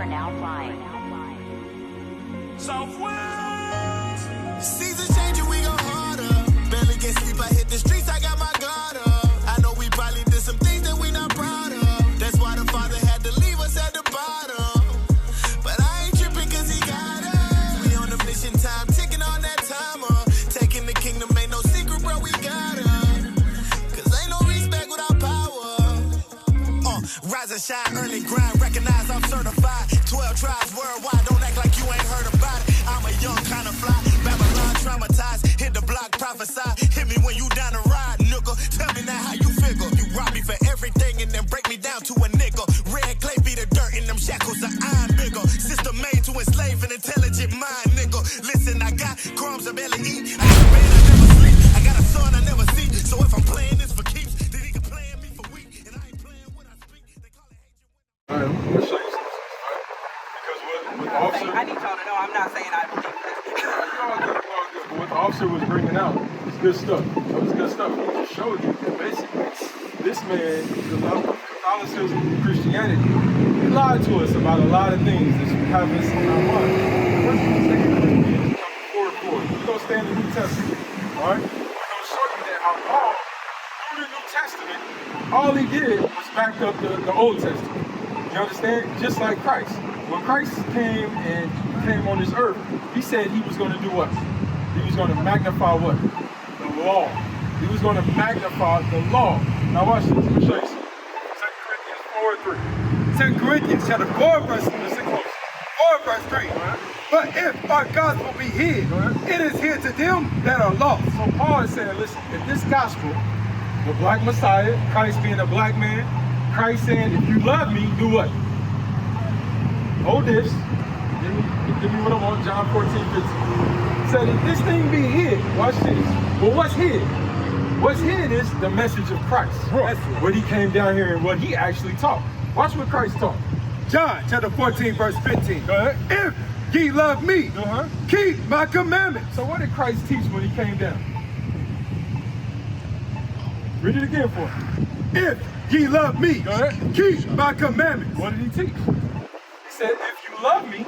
are now flying. Southwest. Seasons changing, we go harder. Barely get sleep, I hit the streets, I got my guard up. I know we probably did some things that we not proud of. That's why the Father had to leave us at the bottom. But I ain't tripping cause he got us. We on a mission, time ticking on that timer. Taking the kingdom ain't no secret, bro, we got us. Cause ain't no respect without power. Rise and shine, early grind, recognize I'm certified. 12 tribes worldwide, don't act like you ain't heard about it. I'm a young kind of fly, Babylon traumatized. Hit the block, prophesy. Hit me when you down the ride, nigga. Tell me now how you figure. You rob me for everything and then break me down to a nickel. Red clay be the dirt in them shackles of iron bigger. System made to enslave an intelligent mind, nigga. Listen, I got crumbs I barely eat. I got a bed I never sleep. I got a son I never see. So if I'm playing this for keeps, then he can play me for weak. And I ain't playing what I speak. They call it hate. Alright, I'm gonna show you something, right? Because what the officer... I need y'all to know I'm not saying I believe this. But what the officer was bringing out was good stuff. That was good stuff. He just showed you that basically this man, the love of Catholicism and Christianity, he lied to us about a lot of things that we have in our mind. First, we're going to take it chapter 4. We're going to stay in the New Testament. Alright? We're going to show you that how Paul, through the New Testament, all he did was back up the Old Testament. You understand? Just like Christ. When Christ came on this earth, he said he was going to do what? He was going to magnify what? The law. He was going to magnify the law. Now watch this. Let me show you something. 2 Corinthians 4:3. 2 Corinthians chapter 4 verse 3. But if our gospel be hid, it is hid to them that are lost. So Paul is saying, listen, if this gospel, the black Messiah, Christ being a black man, Christ saying, if you love me, do what? Hold this. Give me what I want, John 14:15. Said, if this thing be hid, watch this. Well, what's hid? What's hid is the message of Christ. That's what he came down here and what he actually taught. Watch what Christ taught. John chapter 14, verse 15. Go ahead. If ye love me, keep my commandments. So what did Christ teach when he came down? Read it again for me. If ye love me, keep my commandments. What did he teach? He said, if you love me,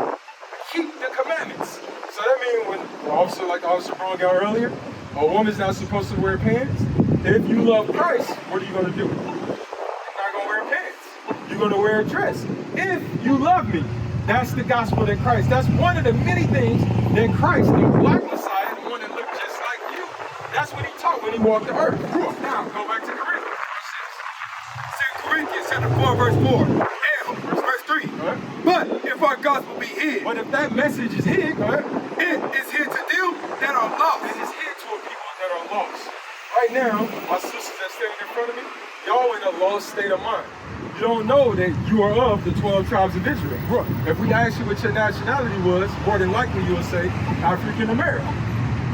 keep the commandments. So that means when the officer, like the officer brought out earlier, a woman's not supposed to wear pants. If you love Christ, what are you going to do? You're not going to wear pants. You're going to wear a dress. If you love me, that's the gospel that Christ. That's one of the many things that Christ, the black Messiah, the one that looked just like you, that's what he taught when he walked the earth. Now, go back to Corinthians. 2 Corinthians chapter 4, verse 4. And verse 3. But if our gospel be hid, but if that message is hid, it is hid to them that are lost. It is hid to a people that are lost. Right now, my sisters that standing in front of me, y'all in a lost state of mind. You don't know that you are of the 12 tribes of Israel. If we ask you what your nationality was, more than likely you will say African American.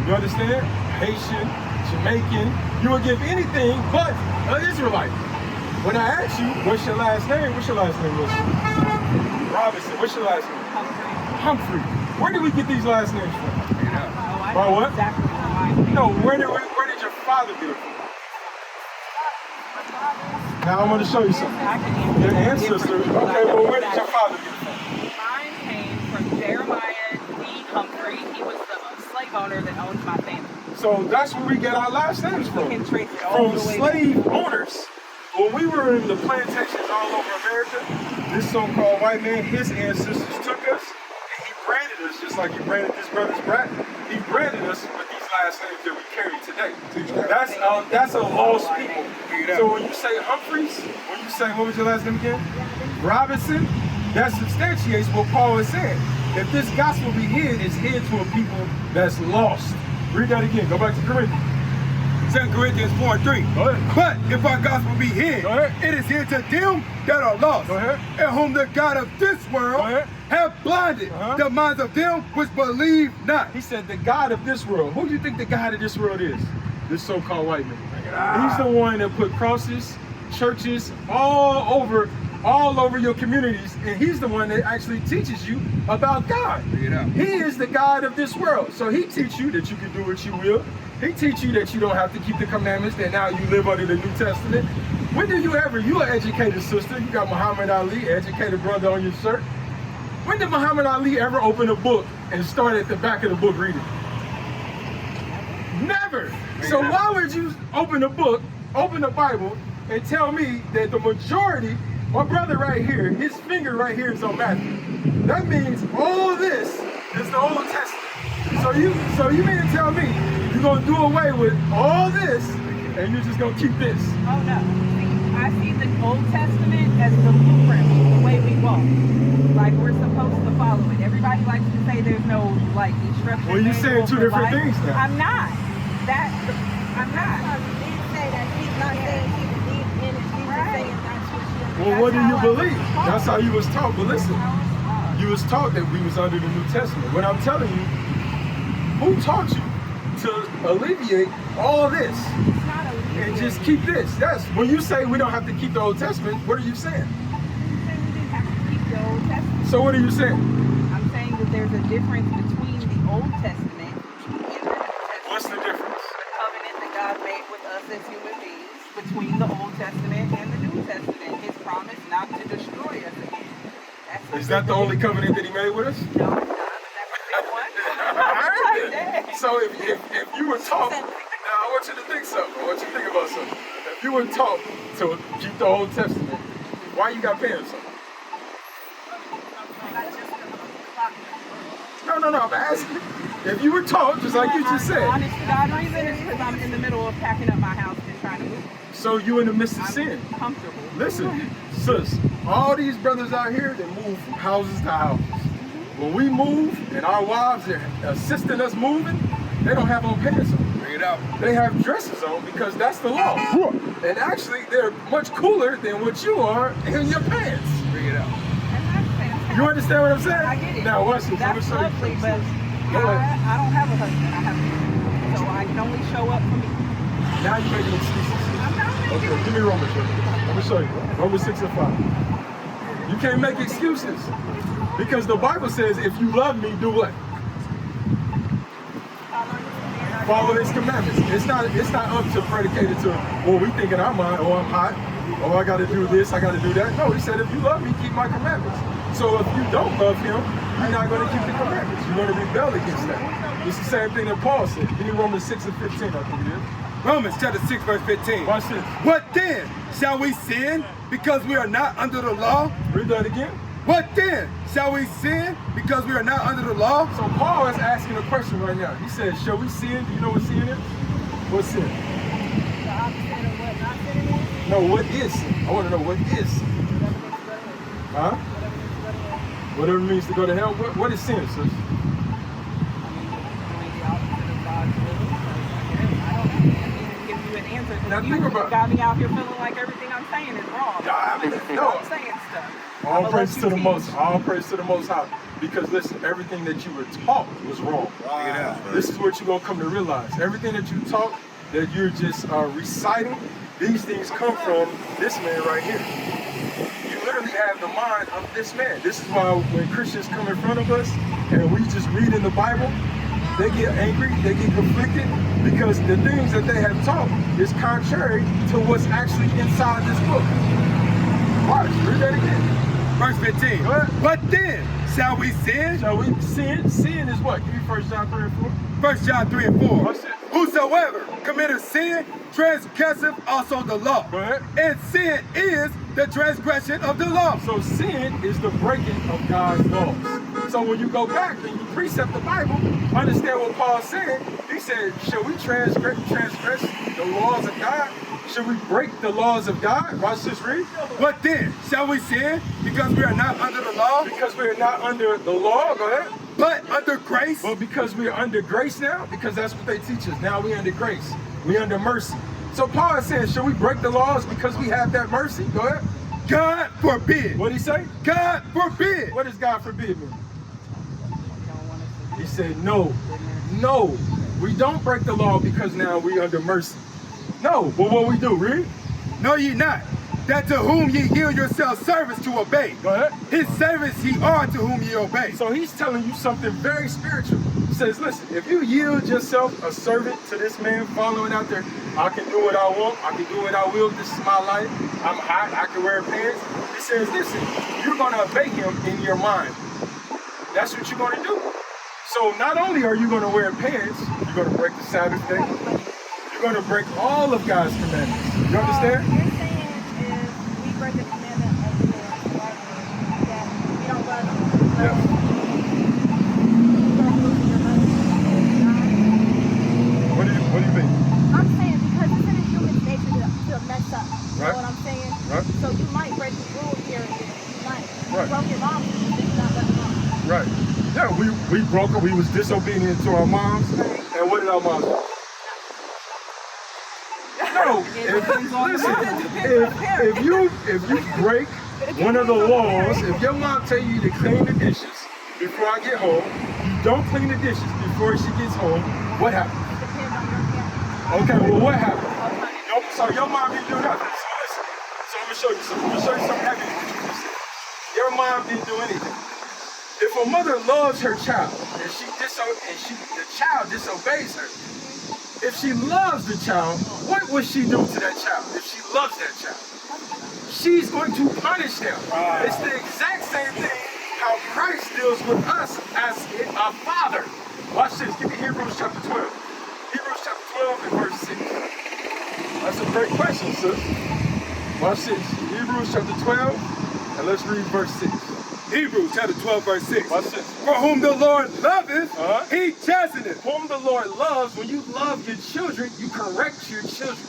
You understand? Haitian, Jamaican. You would give anything but an Israelite. When I ask you, what's your last name? What's your last name, Wilson? Robinson. What's your last name? Humphrey. Where did we get these last names from? By what? No, where did your father get it from? Now I want to show you something. Your ancestor. Okay, well, where did your father get it from? Mine came from Jeremiah D. Humphrey. He was the slave owner that owned my family. So that's where we get our last names from. We can trace it all From the way slave owners. When we were in the plantations all over America, this so-called white man, his ancestors took us and he branded us just like he branded this brother's brat. He branded us with these last names that we carry today. That's a lost people. So when you say Humphreys, when you say, what was your last name again? Robinson, that substantiates what Paul is saying. If this gospel be hid, it's hid to a people that's lost. Read that again. Go back to Corinthians. 2 Corinthians 4:3. But if our gospel be hid, it is hid to them that are lost, and whom the God of this world have blinded the minds of them which believe not. He said the God of this world. Who do you think the God of this world is? This so-called white man. He's the one that put crosses, churches all over your communities, and he's the one that actually teaches you about God. He is the God of this world. So he teaches you that you can do what you will. He teach you that you don't have to keep the commandments, that now you live under the New Testament. When do you ever, you an educated sister, you got Muhammad Ali, educated brother on your shirt. When did Muhammad Ali ever open a book and start at the back of the book reading? Never. So why would you open a book, open the Bible, and tell me that the majority, my brother right here, his finger right here is on Matthew. That means all this is the Old Testament. So you mean to tell me you're gonna do away with all this and you're just gonna keep this? Oh no. I see the Old Testament as the blueprint, the way we walk. Like we're supposed to follow it. Everybody likes to say there's no like instruction. Well, you're saying two different things now. I'm not. I'm not. He say that he's not saying he believes in it. He's just saying that's what she. Well, what do you believe? That's how you was taught. But listen, you was taught that we was under the New Testament. What I'm telling you, who taught you to alleviate all this It's not a and just keep this? That's when you say we don't have to keep the Old Testament. What are you saying? We didn't have to keep the Old Testament. So what are you saying? I'm saying that there's a difference between the Old Testament and the New Testament. What's the difference? The covenant that God made with us as human beings between the Old Testament and the New Testament. His promise not to destroy us again. Is that the only covenant that he made with us? No, it's not, but that's a big one. All right, then. So if you were taught, now I want you to think something. I want you to think about something. If you were taught to keep the Old Testament, why you got pants on? No, I'm asking. If you were taught, just like you just said. Honest to God reason is because I'm in the middle of packing up my house and trying to move. So you in the midst of sin. Comfortable. Listen, sis, all these brothers out here, they move from houses to houses. When we move and our wives are assisting us moving, they don't have on pants on. Bring it out. They have dresses on because that's the law. And actually, they're much cooler than what you are in your pants. Bring it out. You understand what I'm saying? I get it. Now watch this. That's lovely, but I don't have a husband. I have a so I can only show up for me. Now you're making excuses. I'm not making Okay, give me Romans. Let me show you. Romans 6 and 5. You can't make excuses. Because the Bible says, if you love me, do what? Follow his commandments. It's not up to predicated to, well, we think in our mind, oh, I'm hot. Oh, I got to do this, I got to do that. No, he said, if you love me, keep my commandments. So if you don't love him, you're not going to keep the commandments. You're going to rebel against that. It's the same thing that Paul said. Give me Romans 6 and 15, I think it is. Romans chapter 6, verse 15. Watch this. What then? Shall we sin because we are not under the law? Read that again. What then? Shall we sin because we are not under the law? So Paul is asking a question right now. He says, shall we sin? Do you know what sin is? What's sin? The opposite of what not sinning is. No, what is sin? I want to know what is sin. Huh? Whatever it means to go to hell. What is sin, sis? Now think about it. Got me out here feeling like everything I'm saying is wrong. No. I'm saying stuff. All praise to the Most High. Because listen, everything that you were taught was wrong. This is what you're gonna come to realize. Everything that you taught, that you're just reciting, these things come from this man right here. You literally have the mind of this man. This is why when Christians come in front of us and we just read in the Bible, they get angry, they get conflicted, because the things that they have taught is contrary to what's actually inside this book. Watch, read that again. Verse 15. What then? Shall we sin? Shall we sin? Sin is what? Give me 1 John 3 and 4. 1 John 3 and 4. Watch it. Whosoever committeth sin, transgresseth also the law. Go ahead. And sin is the transgression of the law. So sin is the breaking of God's laws. So when you go back and you precept the Bible, understand what Paul said. He said, shall we transgress the laws of God? Should we break the laws of God? Watch this, read. What then? Shall we sin because we are not under the law? Because we are not under the law, go ahead. But under grace? Well, because we are under grace now, because that's what they teach us. Now we under grace. We under mercy. So Paul is saying, should we break the laws because we have that mercy? Go ahead. God forbid. What did he say? God forbid. What does God forbid mean? He said, no, we don't break the law because now we under mercy. No, but what we do, read? Know ye not that to whom ye yield yourselves servants to obey. Go ahead. His servants ye are to whom ye obey. So he's telling you something very spiritual. He says, listen, if you yield yourself a servant to this man following out there, I can do what I want, I can do what I will, this is my life, I'm hot, I can wear pants. He says, listen, you're going to obey him in your mind. That's what you're going to do. So not only are you going to wear pants, you're going to break the Sabbath day, you're going to break all of God's commandments. You understand? You're saying is we break the commandment of the Lord, that we don't love him. Yes. What do you mean? I'm saying because it's in a human nature to mess up. You Right. know what I'm saying? Right. So you might break the rule here and there. You might. Right. You broke your mom, you did not let them off. Right. Yeah, we broke it. We was disobedient to our moms. And what did our moms do? No. If you break one of the laws, if your mom tell you to clean the dishes before I get home, you don't clean the dishes before she gets home, what happens? Depends on your parents. Okay, well what happened? So your mom didn't do nothing. So listen. So I'm gonna show you something. I'm gonna show you something heavy with what you just said. Your mom didn't do anything. If a mother loves her child and the child disobeys her, if she loves the child, what would she do to that child if she loves that child? She's going to punish them. It's the exact same thing how Christ deals with us as a father. Watch this. Give me Hebrews chapter 12. Hebrews chapter 12 and verse 6. That's a great question, sis. Watch this. Hebrews chapter 12 and let's read verse 6. Hebrews chapter 12, verse 6. Watch this. For whom the Lord loveth, Uh-huh. he chasteneth. Whom the Lord loves, when you love your children, you correct your children.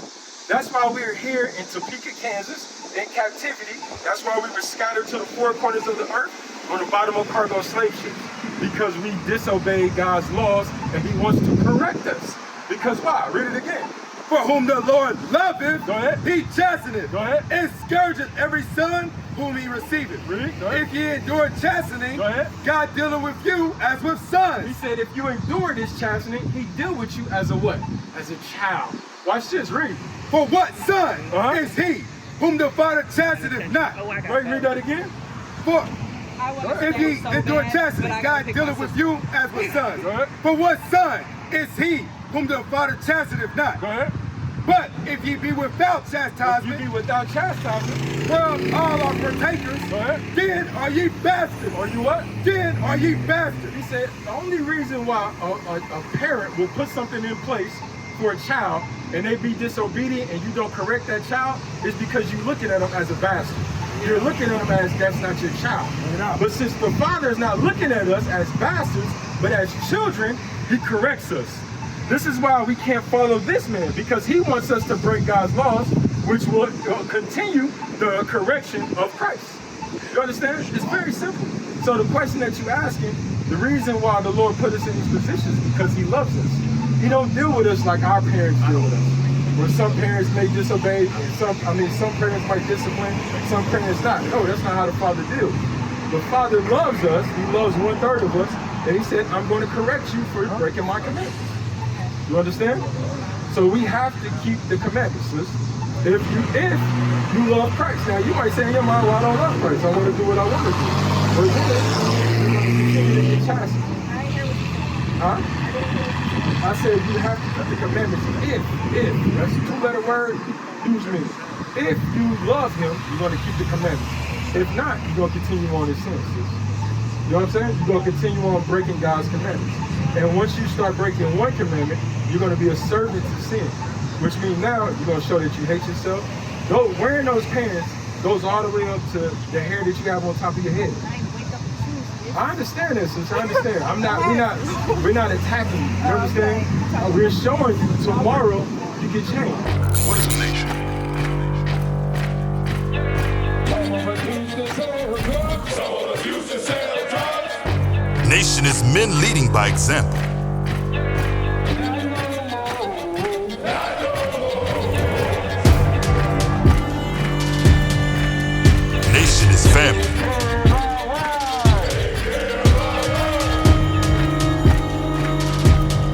That's why we're here in Topeka, Kansas, in captivity. That's why we were scattered to the four corners of the earth on the bottom of cargo slave ships. Because we disobeyed God's laws and he wants to correct us. Because why? Read it again. For whom the Lord loveth, Go ahead. he chasteneth. Go ahead. And scourgeth every son whom he receiveth. Read. Go ahead. If ye endure chastening, Go ahead. God dealeth with you as with He sons. said if you endure this chastening, he deal with you as a what? As a child. Watch this. Read. For what son Uh-huh. is he whom the Father chasteneth not? Wait, read that again. For I wanna if say ye it so endure bad, chastening, but I gotta God pick dealeth my with you as with sons. Go ahead. For what son is he whom the Father chasteneth not? Go ahead. But if ye be without If you chastisement, be without chastisement, whereof all are partakers, go ahead. then are ye bastards. Are you what? Then are ye bastards. He said the only reason why a parent will put something in place for a child and they be disobedient and you don't correct that child is because you're looking at them as a bastard. You're looking at them as that's not your child. But since the Father is not looking at us as bastards, but as children, he corrects us. This is why we can't follow this man, because he wants us to break God's laws, which will continue the correction of Christ. You understand? It's very simple. So the question that you're asking, the reason why the Lord put us in these positions is because he loves us. He don't deal with us like our parents deal with us. Where some parents may disobey, and some parents might discipline, some parents not. No, that's not how the Father deals. The Father loves us. He loves 1/3 of us. And he said, I'm going to correct you for breaking my commandments. You understand? So we have to keep the commandments, sis. If you love Christ. Now you might say in your mind, well, I don't love Christ. I want to do what I want to do. But then you're going to continue to get chastised. I ain't hear what you said. Huh? I said you have to keep the commandments. If, that's a two-letter word, huge meaning. If you love him, you're going to keep the commandments. If not, you're going to continue on in sin, sis. You know what I'm saying? You're going to continue on breaking God's commandments. And once you start breaking one commandment, you're going to be a servant to sin. Which means now you're going to show that you hate yourself. Wearing those pants goes all the way up to the hair that you have on top of your head. I ain't wake up and choose. I understand this, sis. I understand. We're not attacking you. You understand? We're showing you tomorrow you can change. What is a nation? Nation is men leading by example. Nation is family.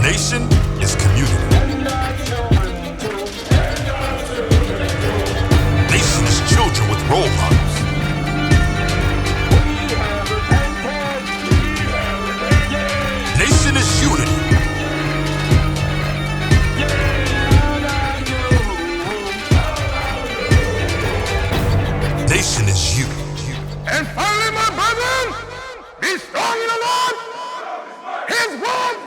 Nation is community. Nation is children He's strong in the Lord. His word